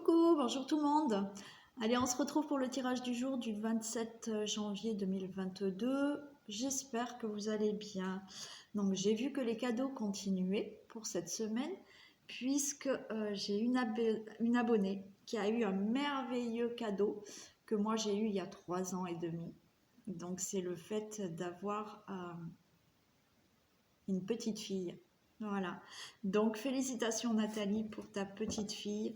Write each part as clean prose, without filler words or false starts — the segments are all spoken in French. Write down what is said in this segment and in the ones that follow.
Coucou, bonjour tout le monde. Allez, on se retrouve pour le tirage du jour du 27 janvier 2022. J'espère que vous allez bien. Donc, j'ai vu que les cadeaux continuaient pour cette semaine, puisque j'ai une abonnée qui a eu un merveilleux cadeau que moi j'ai eu il y a 3 ans et demi. Donc, c'est le fait d'avoir une petite fille. Voilà. Donc, félicitations Nathalie pour ta petite fille.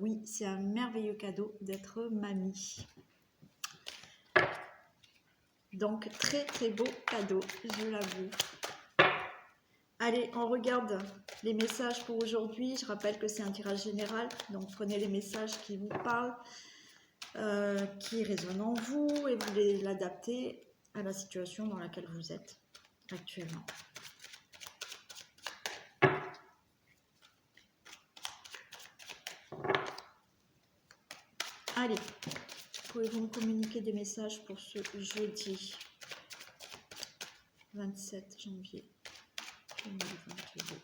Oui, c'est un merveilleux cadeau d'être mamie. Donc, très très beau cadeau, je l'avoue. Allez, on regarde les messages pour aujourd'hui. Je rappelle que c'est un tirage général, donc prenez les messages qui vous parlent, qui résonnent en vous, et vous les l'adaptez à la situation dans laquelle vous êtes actuellement. Allez, pouvez-vous me communiquer des messages pour ce jeudi 27 janvier 2022.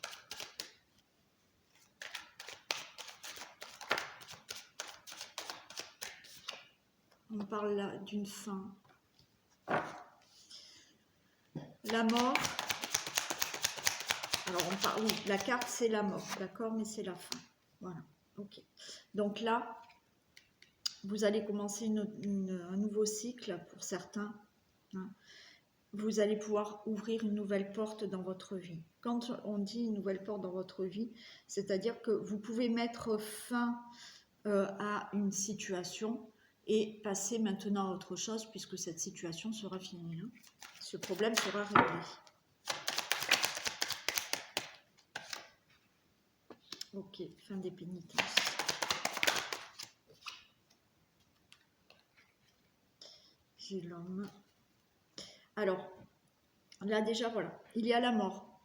On parle là d'une fin. La mort. Alors, on parle, oui, la carte, c'est la mort, d'accord, mais c'est la fin. Voilà, ok. Donc là, vous allez commencer un nouveau cycle pour certains. Hein. Vous allez pouvoir ouvrir une nouvelle porte dans votre vie. Quand on dit une nouvelle porte dans votre vie, c'est-à-dire que vous pouvez mettre fin à une situation et passer maintenant à autre chose puisque cette situation sera finie. Hein. Ce problème sera réglé. Ok, fin des pénitences. J'ai l'homme. Alors, là déjà, voilà, il y a la mort.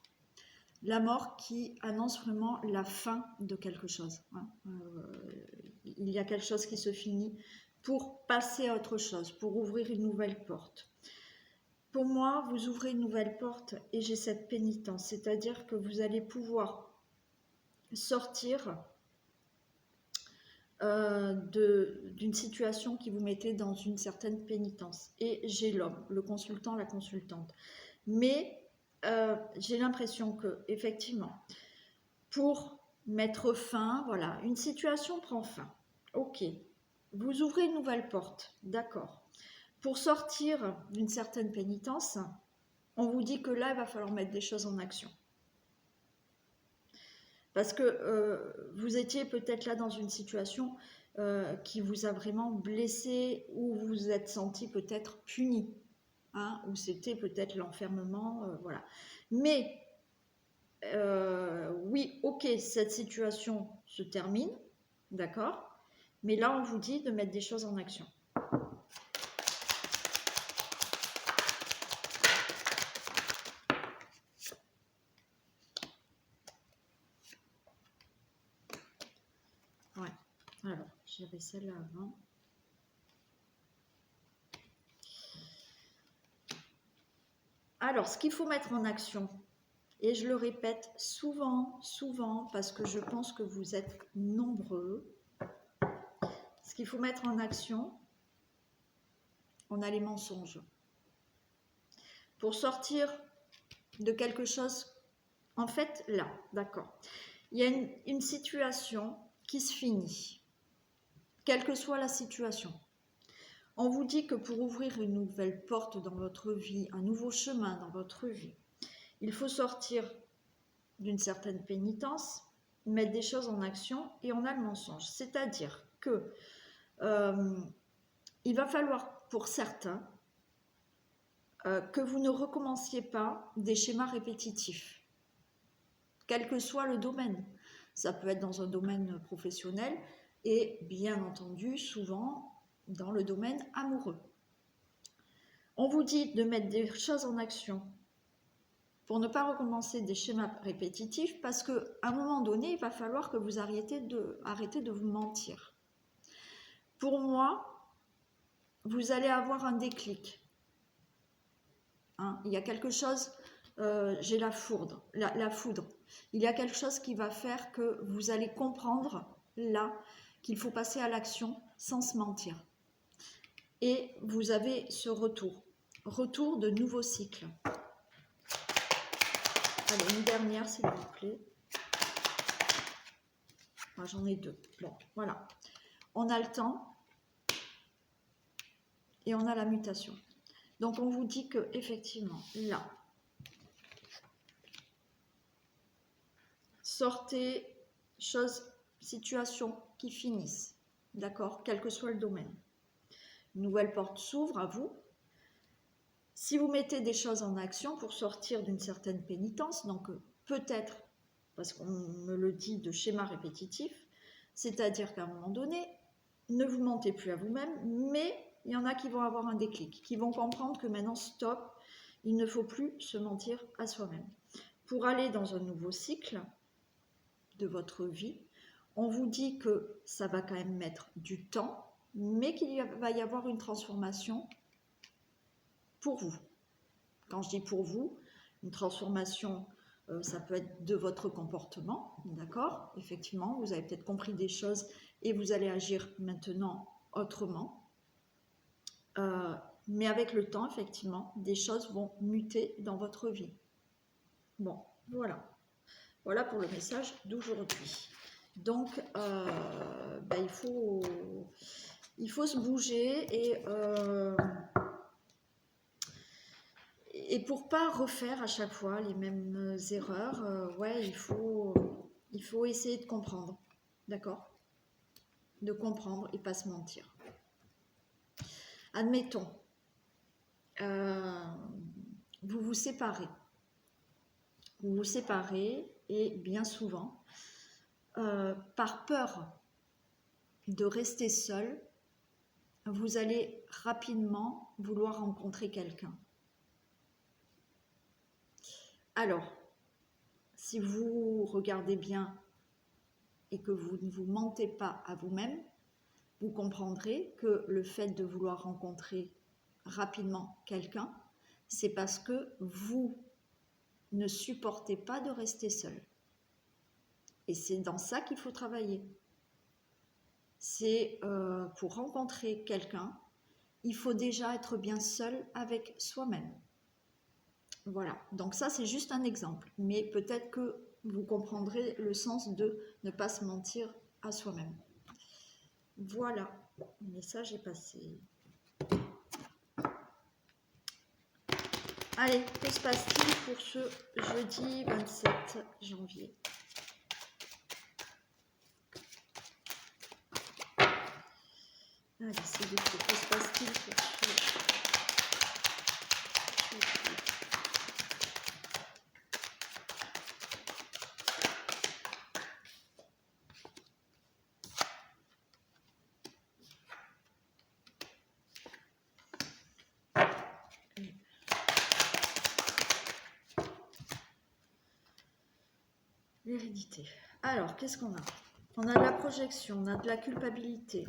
La mort qui annonce vraiment la fin de quelque chose. Hein. Il y a quelque chose qui se finit pour passer à autre chose, pour ouvrir une nouvelle porte. Pour moi, vous ouvrez une nouvelle porte et j'ai cette pénitence, c'est-à-dire que vous allez pouvoir sortir d'une situation qui vous mettait dans une certaine pénitence. Et j'ai l'homme, le consultant, la consultante. Mais j'ai l'impression que, effectivement, pour mettre fin, voilà, une situation prend fin. Ok, vous ouvrez une nouvelle porte, d'accord. Pour sortir d'une certaine pénitence, on vous dit que là, il va falloir mettre des choses en action. Parce que vous étiez peut-être là dans une situation qui vous a vraiment blessé, ou vous vous êtes senti peut-être puni, hein, ou c'était peut-être l'enfermement, voilà. Mais oui, ok, cette situation se termine, d'accord, mais là on vous dit de mettre des choses en action. Ouais, alors j'avais celle-là avant. Alors, ce qu'il faut mettre en action, et je le répète souvent, parce que je pense que vous êtes nombreux, ce qu'il faut mettre en action, on a les mensonges. Pour sortir de quelque chose, en fait, là, d'accord, il y a une situation qui se finit, quelle que soit la situation. On vous dit que pour ouvrir une nouvelle porte dans votre vie, un nouveau chemin dans votre vie, il faut sortir d'une certaine pénitence, mettre des choses en action, et on a le mensonge. C'est-à-dire que il va falloir pour certains que vous ne recommenciez pas des schémas répétitifs, quel que soit le domaine. Ça peut être dans un domaine professionnel et bien entendu souvent dans le domaine amoureux. On vous dit de mettre des choses en action pour ne pas recommencer des schémas répétitifs, parce qu'à un moment donné, il va falloir que vous arrêtez de vous mentir. Pour moi, vous allez avoir un déclic. Hein, il y a quelque chose, j'ai la foudre. Il y a quelque chose qui va faire que vous allez comprendre là qu'il faut passer à l'action sans se mentir. Et vous avez ce retour de nouveaux cycles. Allez, une dernière s'il vous plaît. Ah, j'en ai deux. Bon, voilà. On a le temps et on a la mutation. Donc on vous dit que effectivement, là, sortez choses, situations qui finissent, d'accord, quel que soit le domaine. Une nouvelle porte s'ouvre à vous. Si vous mettez des choses en action pour sortir d'une certaine pénitence, donc peut-être, parce qu'on me le dit de schéma répétitif, c'est-à-dire qu'à un moment donné, ne vous mentez plus à vous-même, mais il y en a qui vont avoir un déclic, qui vont comprendre que maintenant, stop, il ne faut plus se mentir à soi-même. Pour aller dans un nouveau cycle de votre vie, on vous dit que ça va quand même mettre du temps, mais qu'il va y avoir une transformation pour vous. Quand je dis pour vous, une transformation, ça peut être de votre comportement, d'accord? Effectivement, vous avez peut-être compris des choses et vous allez agir maintenant autrement. Mais avec le temps, effectivement, des choses vont muter dans votre vie. Bon, voilà. Voilà pour le message d'aujourd'hui. Donc, il faut se bouger et pour pas refaire à chaque fois les mêmes erreurs, ouais, il faut essayer de comprendre, d'accord? De comprendre et pas se mentir. Admettons, vous vous séparez. Vous vous séparez et bien souvent, par peur de rester seul, vous allez rapidement vouloir rencontrer quelqu'un. Alors, si vous regardez bien et que vous ne vous mentez pas à vous-même, vous comprendrez que le fait de vouloir rencontrer rapidement quelqu'un, c'est parce que vous ne supportez pas de rester seul. Et c'est dans ça qu'il faut travailler. C'est pour rencontrer quelqu'un, il faut déjà être bien seul avec soi-même. Voilà, donc ça c'est juste un exemple, mais peut-être que vous comprendrez le sens de ne pas se mentir à soi-même. Voilà, le message est passé. Allez, que se passe-t-il pour ce jeudi 27 janvier ? Allez, s'il vous plaît, que se passe-t-il pour ce jeudi ? L'hérédité. Alors, qu'est-ce qu'on a ? On a de la projection, on a de la culpabilité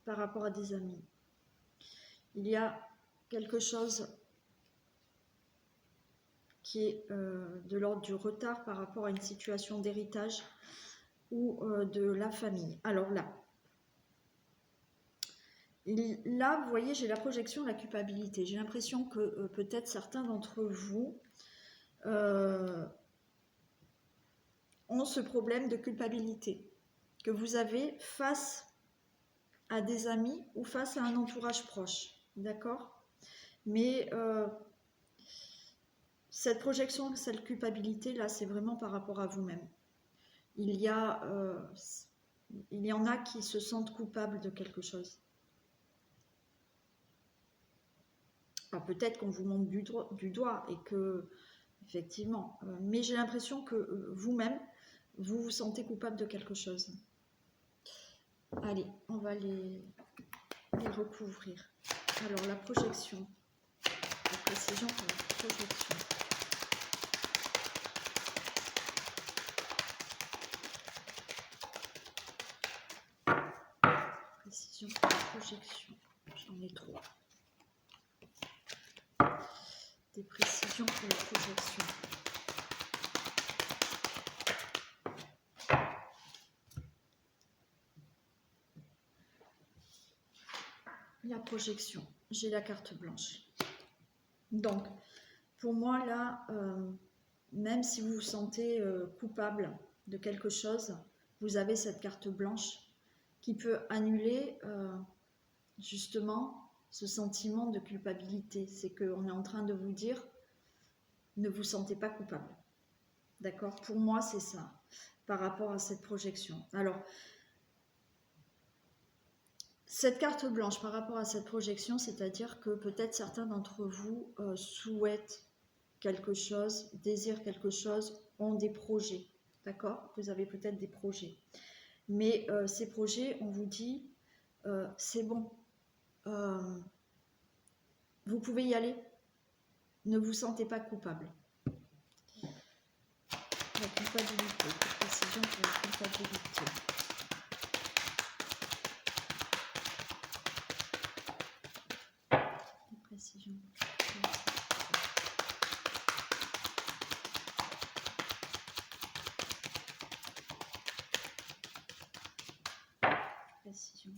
par rapport à des amis. Il y a quelque chose qui est de l'ordre du retard par rapport à une situation d'héritage ou de la famille. Alors là, vous voyez, j'ai la projection, la culpabilité. J'ai l'impression que peut-être certains d'entre vous ont ce problème de culpabilité que vous avez face à des amis ou face à un entourage proche, d'accord? Mais cette projection, cette culpabilité, là, c'est vraiment par rapport à vous-même. Il y en a qui se sentent coupables de quelque chose. Alors peut-être qu'on vous montre du doigt et que, effectivement, mais j'ai l'impression que vous-même, vous vous sentez coupable de quelque chose. Allez, on va les recouvrir. Alors, la projection, la précision pour la projection. Précision pour la projection. J'en ai trois. Des précisions pour la projection. la projection. J'ai la carte blanche. Donc, pour moi, là, même si vous vous sentez coupable de quelque chose, vous avez cette carte blanche qui peut annuler justement ce sentiment de culpabilité. C'est qu'on est en train de vous dire, ne vous sentez pas coupable. D'accord? Pour moi, c'est ça, par rapport à cette projection. Alors, cette carte blanche par rapport à cette projection, c'est-à-dire que peut-être certains d'entre vous souhaitent quelque chose, désirent quelque chose, ont des projets. D'accord? Vous avez peut-être des projets. Mais ces projets, on vous dit, c'est bon, vous pouvez y aller, ne vous sentez pas coupable. La culpabilité, précision pour la culpabilité. Précision. Précision.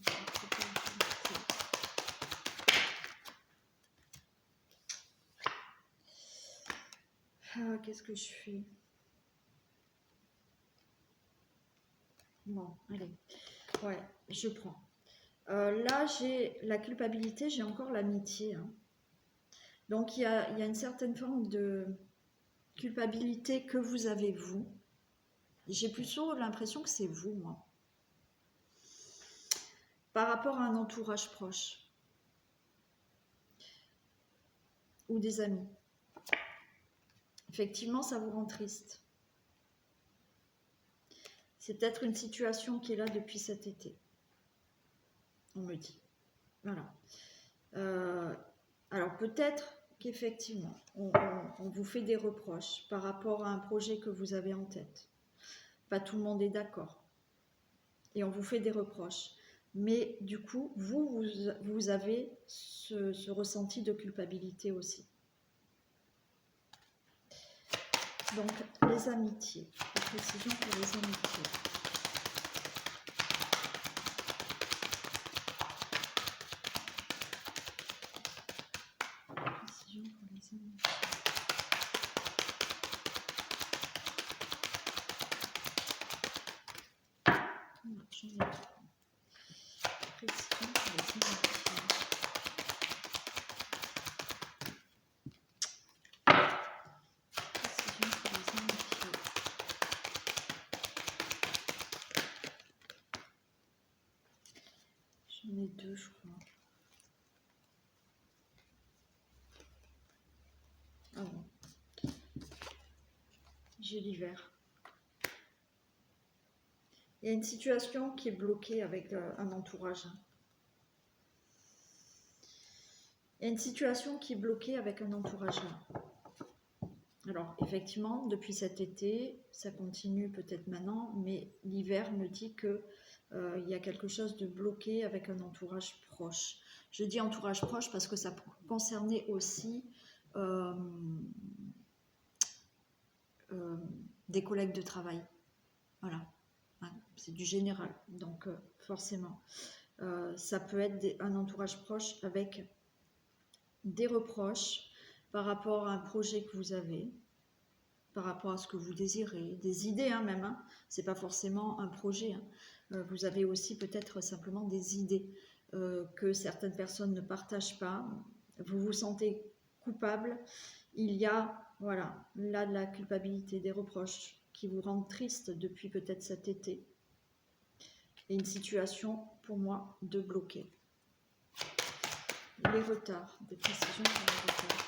Ah, qu'est-ce que je fais? Bon, allez. Ouais, je prends. Là, j'ai la culpabilité, j'ai encore l'amitié. Hein. Donc, il y a une certaine forme de culpabilité que vous avez, vous. J'ai plutôt l'impression que c'est vous, moi. Par rapport à un entourage proche. Ou des amis. Effectivement, ça vous rend triste. C'est peut-être une situation qui est là depuis cet été. On me dit. Voilà. Alors peut-être qu'effectivement, on vous fait des reproches par rapport à un projet que vous avez en tête. Pas tout le monde est d'accord. Et on vous fait des reproches. Mais du coup, vous avez ce ressenti de culpabilité aussi. Donc, les amitiés. La précision pour les amitiés. Précision pour les amitiés. Non, j'en ai pas. Précision pour les amitiés. Précision pour les amitiés. J'en ai deux, je crois. Ah bon. J'ai l'hiver. Il y a une situation qui est bloquée avec un entourage. Il y a une situation qui est bloquée avec un entourage. Alors, effectivement, depuis cet été, ça continue peut-être maintenant, mais l'hiver me dit que il y a quelque chose de bloqué avec un entourage proche. Je dis entourage proche parce que ça concernait aussi des collègues de travail. Voilà. C'est du général, donc forcément. Ça peut être un entourage proche avec des reproches par rapport à un projet que vous avez, par rapport à ce que vous désirez, des idées hein, même. Hein. C'est pas forcément un projet. Hein. Vous avez aussi peut-être simplement des idées que certaines personnes ne partagent pas. Vous vous sentez coupable. Il y a, voilà, là de la culpabilité, des reproches qui vous rendent triste depuis peut-être cet été. Et une situation, pour moi, de bloquer. Les retards, des précisions sur les retards.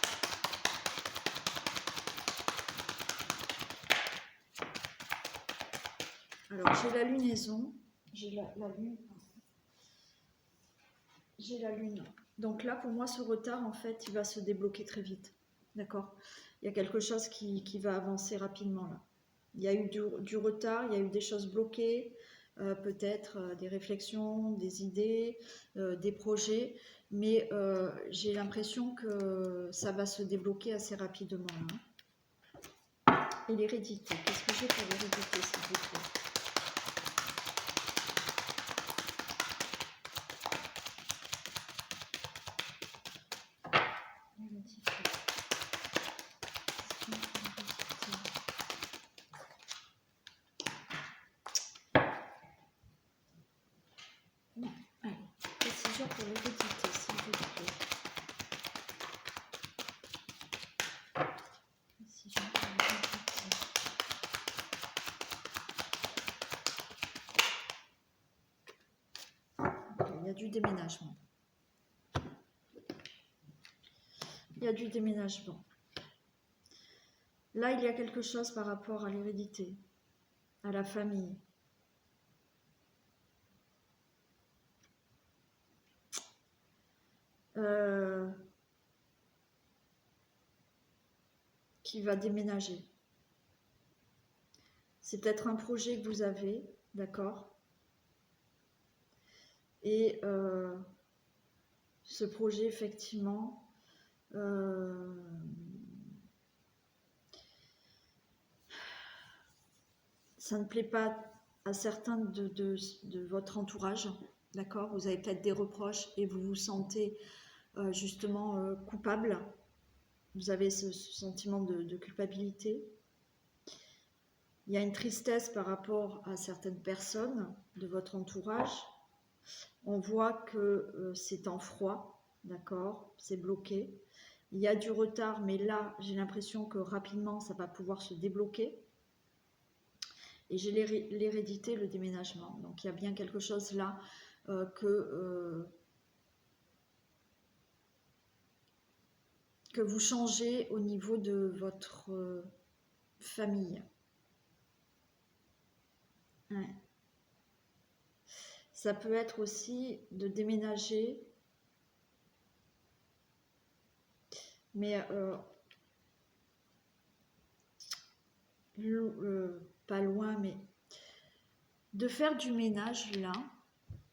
Alors, j'ai la lunaison, j'ai la lune. J'ai la lune. Donc là, pour moi, ce retard, en fait, il va se débloquer très vite. D'accord? Il y a quelque chose qui va avancer rapidement là. Il y a eu du retard, il y a eu des choses bloquées, peut-être des réflexions, des idées, des projets, mais j'ai l'impression que ça va se débloquer assez rapidement. Hein. Et l'hérédité, qu'est-ce que j'ai pour l'hérédité, s'il vous plaît? précision pour l'hérédité, s'il vous plaît. Précision pour l'hérédité. Okay, il y a du déménagement. Il y a du déménagement. Là, il y a quelque chose par rapport à l'hérédité, à la famille. Qui va déménager. C'est peut-être un projet que vous avez, d'accord? Et ce projet, effectivement, ça ne plaît pas à certains de votre entourage, d'accord? Vous avez peut-être des reproches et vous vous sentez justement coupable. Vous avez ce sentiment de culpabilité. Il y a une tristesse par rapport à certaines personnes de votre entourage. On voit que c'est en froid, d'accord? C'est bloqué. Il y a du retard, mais là, j'ai l'impression que rapidement, ça va pouvoir se débloquer. Et j'ai l'hérédité, le déménagement. Donc, il y a bien quelque chose là que vous changez au niveau de votre famille. Ouais. Ça peut être aussi de déménager, mais pas loin, mais de faire du ménage là,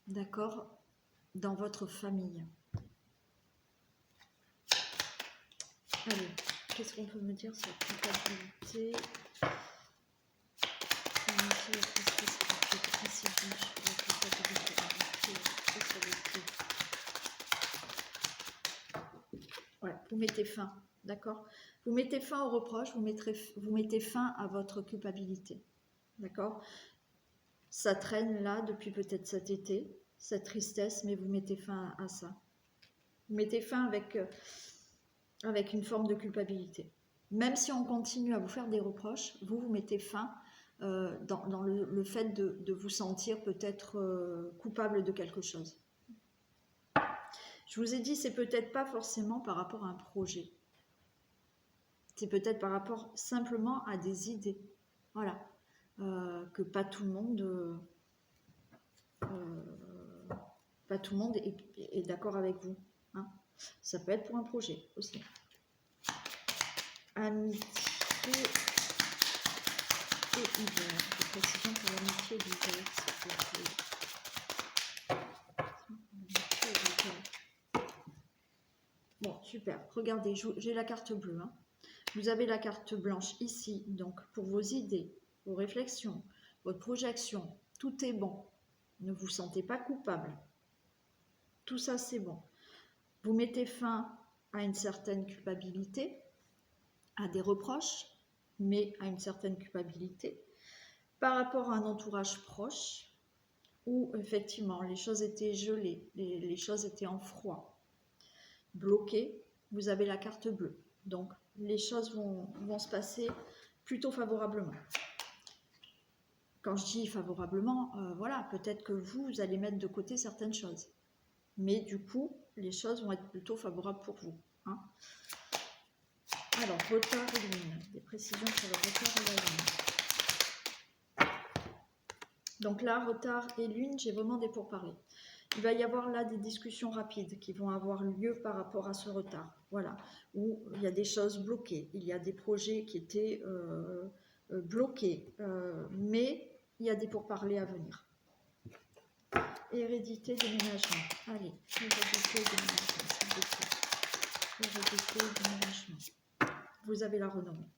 d'accord, dans votre famille. Allez, qu'est-ce qu'on peut me dire sur la culpabilité? Ouais, vous mettez fin, d'accord? Vous mettez fin aux reproches, vous mettez fin à votre culpabilité, d'accord? Ça traîne là depuis peut-être cet été, cette tristesse, mais vous mettez fin à ça. Vous mettez fin avec une forme de culpabilité. Même si on continue à vous faire des reproches, vous mettez fin dans le fait de vous sentir peut-être coupable de quelque chose. Je vous ai dit, c'est peut-être pas forcément par rapport à un projet. C'est peut-être par rapport simplement à des idées. Voilà. Que pas tout le monde est d'accord avec vous. Hein. Ça peut être pour un projet aussi. Amitié et hiver. Des précisions pour l'amitié et l'hiver, s'il vous plaît. Bon, super. Regardez, j'ai la carte bleue. Hein. Vous avez la carte blanche ici, donc pour vos idées, vos réflexions, votre projection, tout est bon. Ne vous sentez pas coupable. Tout ça, c'est bon. Vous mettez fin à une certaine culpabilité, à des reproches, mais à une certaine culpabilité, par rapport à un entourage proche, où effectivement les choses étaient gelées, les choses étaient en froid, bloquées. Vous avez la carte bleue. Donc, les choses vont se passer plutôt favorablement. Quand je dis favorablement, voilà, peut-être que vous allez mettre de côté certaines choses. Mais du coup, les choses vont être plutôt favorables pour vous. Hein. Alors, retard et lune. Des précisions sur le retard et la lune. Donc là, retard et lune, j'ai vraiment des pourparlers. Il va y avoir là des discussions rapides qui vont avoir lieu par rapport à ce retard. Voilà, où il y a des choses bloquées, il y a des projets qui étaient bloqués, mais il y a des pourparlers à venir. Hérédité, déménagement. Allez, hérédité, déménagement, s'il vous plaît. Hérédité, déménagement. Vous avez la renommée.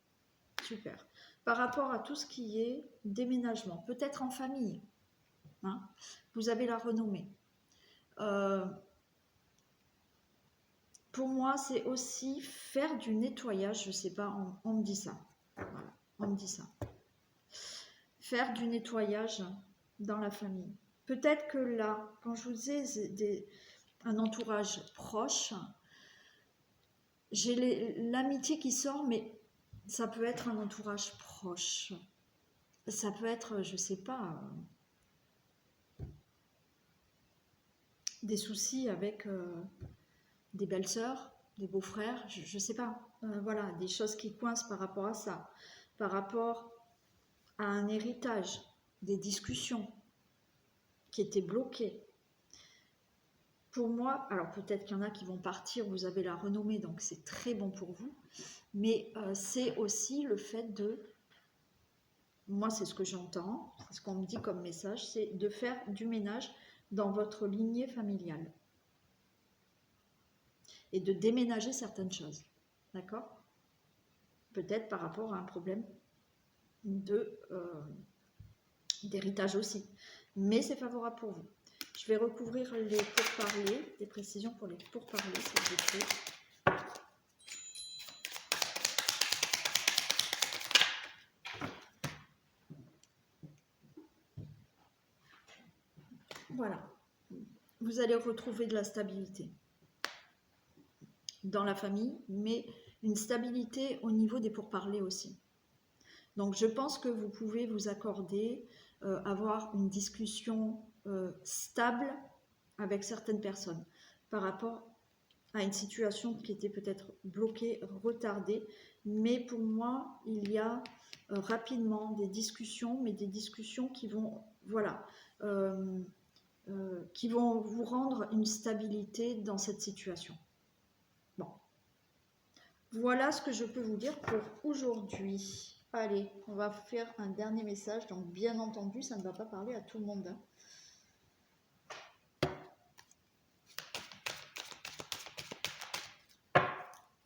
Super. Par rapport à tout ce qui est déménagement, peut-être en famille, hein, vous avez la renommée. Pour moi, c'est aussi faire du nettoyage, je ne sais pas, on me dit ça. Voilà, on me dit ça. Faire du nettoyage dans la famille. Peut-être que là, quand je vous ai un entourage proche. J'ai l'amitié qui sort, mais ça peut être un entourage proche. Ça peut être, je sais pas, des soucis avec des belles-sœurs, des beaux-frères, je sais pas. Voilà, des choses qui coincent par rapport à ça. Par rapport à un héritage, des discussions qui étaient bloquées. Pour moi, alors peut-être qu'il y en a qui vont partir, vous avez la renommée, donc c'est très bon pour vous, mais c'est aussi le fait de, moi c'est ce que j'entends, c'est ce qu'on me dit comme message, c'est de faire du ménage dans votre lignée familiale et de déménager certaines choses, d'accord? Peut-être par rapport à un problème d'héritage aussi, mais c'est favorable pour vous. Je vais recouvrir les pourparlers, des précisions pour les pourparlers, s'il vous plaît. Voilà. Vous allez retrouver de la stabilité dans la famille, mais une stabilité au niveau des pourparlers aussi. Donc je pense que vous pouvez vous accorder, avoir une discussion stable avec certaines personnes par rapport à une situation qui était peut-être bloquée, retardée. Mais pour moi, il y a rapidement des discussions, mais des discussions qui vont, voilà, qui vont vous rendre une stabilité dans cette situation. Bon, voilà ce que je peux vous dire pour aujourd'hui. Allez, on va faire un dernier message. Donc, bien entendu, ça ne va pas parler à tout le monde.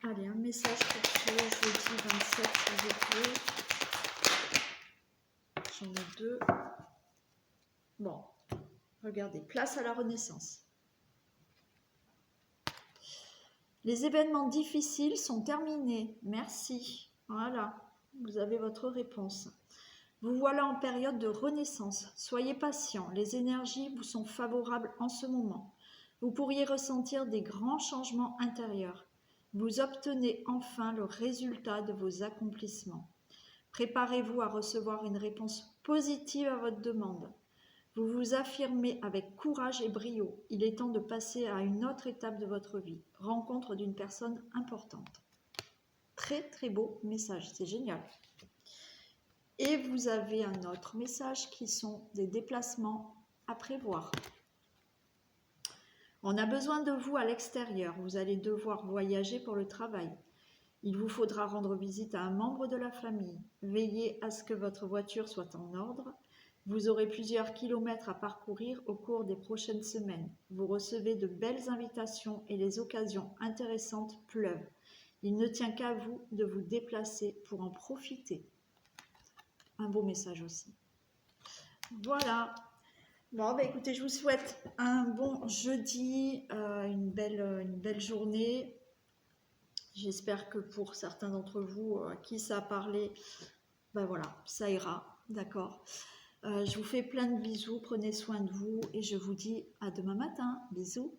Allez, un message pour ce jeudi 27, s'il vous plaît. J'en ai deux. Bon, regardez, place à la renaissance. Les événements difficiles sont terminés. Merci. Voilà, vous avez votre réponse. Vous voilà en période de renaissance. Soyez patient, les énergies vous sont favorables en ce moment. Vous pourriez ressentir des grands changements intérieurs. Vous obtenez enfin le résultat de vos accomplissements. Préparez-vous à recevoir une réponse positive à votre demande. Vous vous affirmez avec courage et brio. Il est temps de passer à une autre étape de votre vie. Rencontre d'une personne importante. Très très beau message, c'est génial. Et vous avez un autre message qui sont des déplacements à prévoir. On a besoin de vous à l'extérieur. Vous allez devoir voyager pour le travail. Il vous faudra rendre visite à un membre de la famille. Veillez à ce que votre voiture soit en ordre. Vous aurez plusieurs kilomètres à parcourir au cours des prochaines semaines. Vous recevez de belles invitations et les occasions intéressantes pleuvent. Il ne tient qu'à vous de vous déplacer pour en profiter. Un beau message aussi. Voilà. Bon, bah écoutez, je vous souhaite un bon jeudi, une belle journée. J'espère que pour certains d'entre vous à qui ça a parlé, ben voilà, ça ira, d'accord. Je vous fais plein de bisous, prenez soin de vous et je vous dis à demain matin. Bisous.